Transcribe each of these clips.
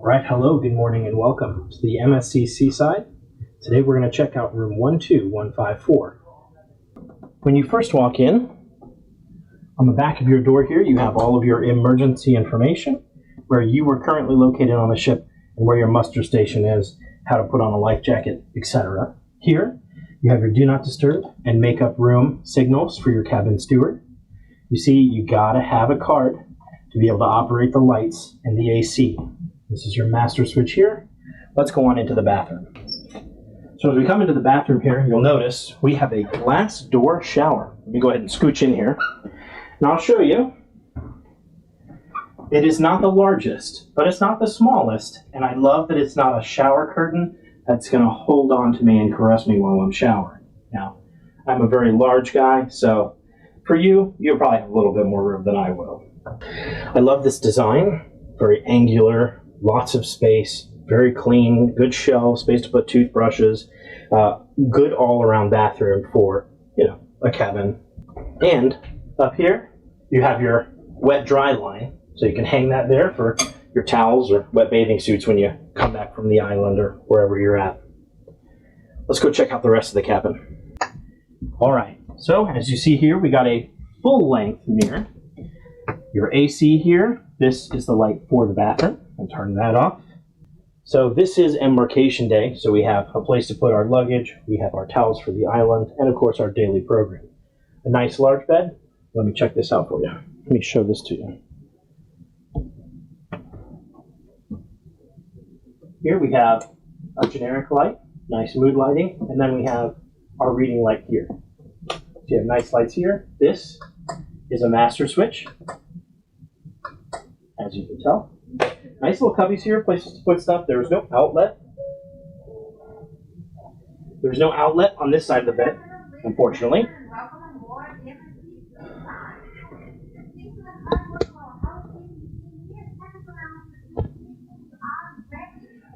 All right, hello, good morning, and welcome to the MSC Seaside. Today we're going to check out room 12154. When you first walk in, on the back of your door here, you have all of your emergency information, where you were currently located on the ship and where your muster station is, how to put on a life jacket, etc. Here, you have your do not disturb and makeup room signals for your cabin steward. You see, you gotta have a card to be able to operate the lights and the AC. This is your master switch here. Let's go on into the bathroom. So as we come into the bathroom here, you'll notice we have a glass door shower. Let me go ahead and scooch in here. And I'll show you. It is not the largest, but it's not the smallest. And I love that it's not a shower curtain that's going to hold on to me and caress me while I'm showering. Now, I'm a very large guy, so for you, you'll probably have a little bit more room than I will. I love this design. Very angular, lots of space, very clean, good shelves, space to put toothbrushes, good all-around bathroom for, a cabin. And up here, you have your wet-dry line, so you can hang that there for your towels or wet bathing suits when you come back from the island or wherever you're at. Let's go check out the rest of the cabin. All right, so as you see here, we got a full-length mirror. Your AC here, this is the light for the bathroom. I'll turn that off. So this is embarkation day, so we have a place to put our luggage, we have our towels for the island, and of course our daily program. A nice large bed. Let me check this out for you. Let me show this to you. Here we have a generic light, nice mood lighting, and then we have our reading light here. So you have nice lights here. This is a master switch, as you can tell. Nice little cubbies here, places to put stuff. There is no outlet. There's no outlet on this side of the bed, unfortunately.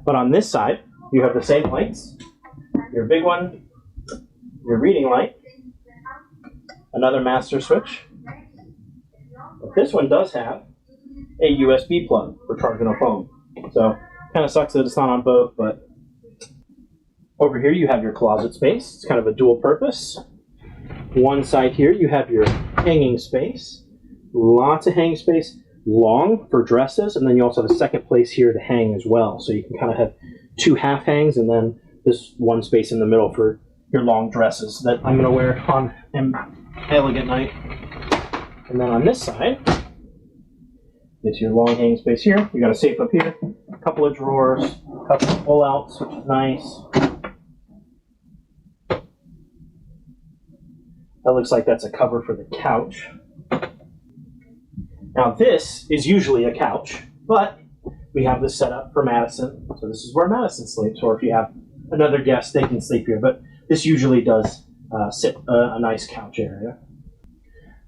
But on this side, you have the same lights. Your big one, your reading light, another master switch. But this one does have a USB plug for charging a phone. So, kind of sucks that it's not on both, but over here you have your closet space. It's kind of a dual purpose. One side here you have your hanging space. Lots of hanging space. Long for dresses, and then you also have a second place here to hang as well. So you can kind of have two half hangs, and then this one space in the middle for your long dresses that I'm going to wear on an elegant night. And then on this side, it's your long hanging space here. You got a safe up here, a couple of drawers, a couple of pull-outs, which is nice. That looks like that's a cover for the couch. Now this is usually a couch, but we have this set up for Madison. So this is where Madison sleeps, or if you have another guest, they can sleep here. But this usually does sit a nice couch area.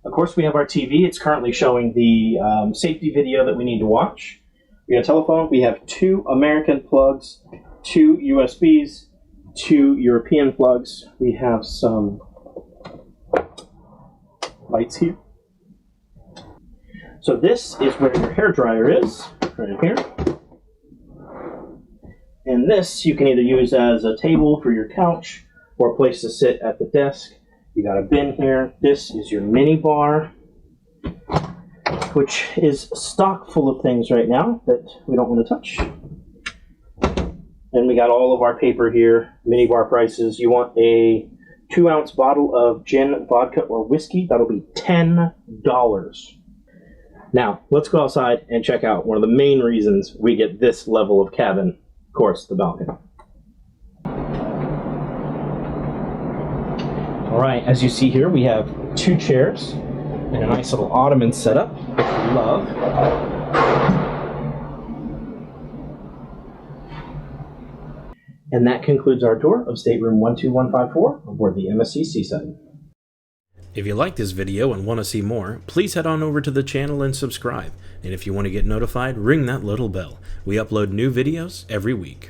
Of course, we have our TV. It's currently showing the safety video that we need to watch. We have a telephone. We have two American plugs, two USBs, two European plugs. We have some lights here. So this is where your hairdryer is, right in here. And this you can either use as a table for your couch or a place to sit at the desk. You got a bin here. This is your mini bar, which is stock full of things right now that we don't want to touch. And we got all of our paper here, mini bar prices. You want a 2-ounce bottle of gin, vodka, or whiskey, that'll be $10. Now, let's go outside and check out one of the main reasons we get this level of cabin, of course, the balcony. All right, as you see here, we have 2 chairs and a nice little ottoman setup, which we love. And that concludes our tour of Stateroom 12154 aboard the MSC Seaside. If you like this video and want to see more, please head on over to the channel and subscribe. And if you want to get notified, ring that little bell. We upload new videos every week.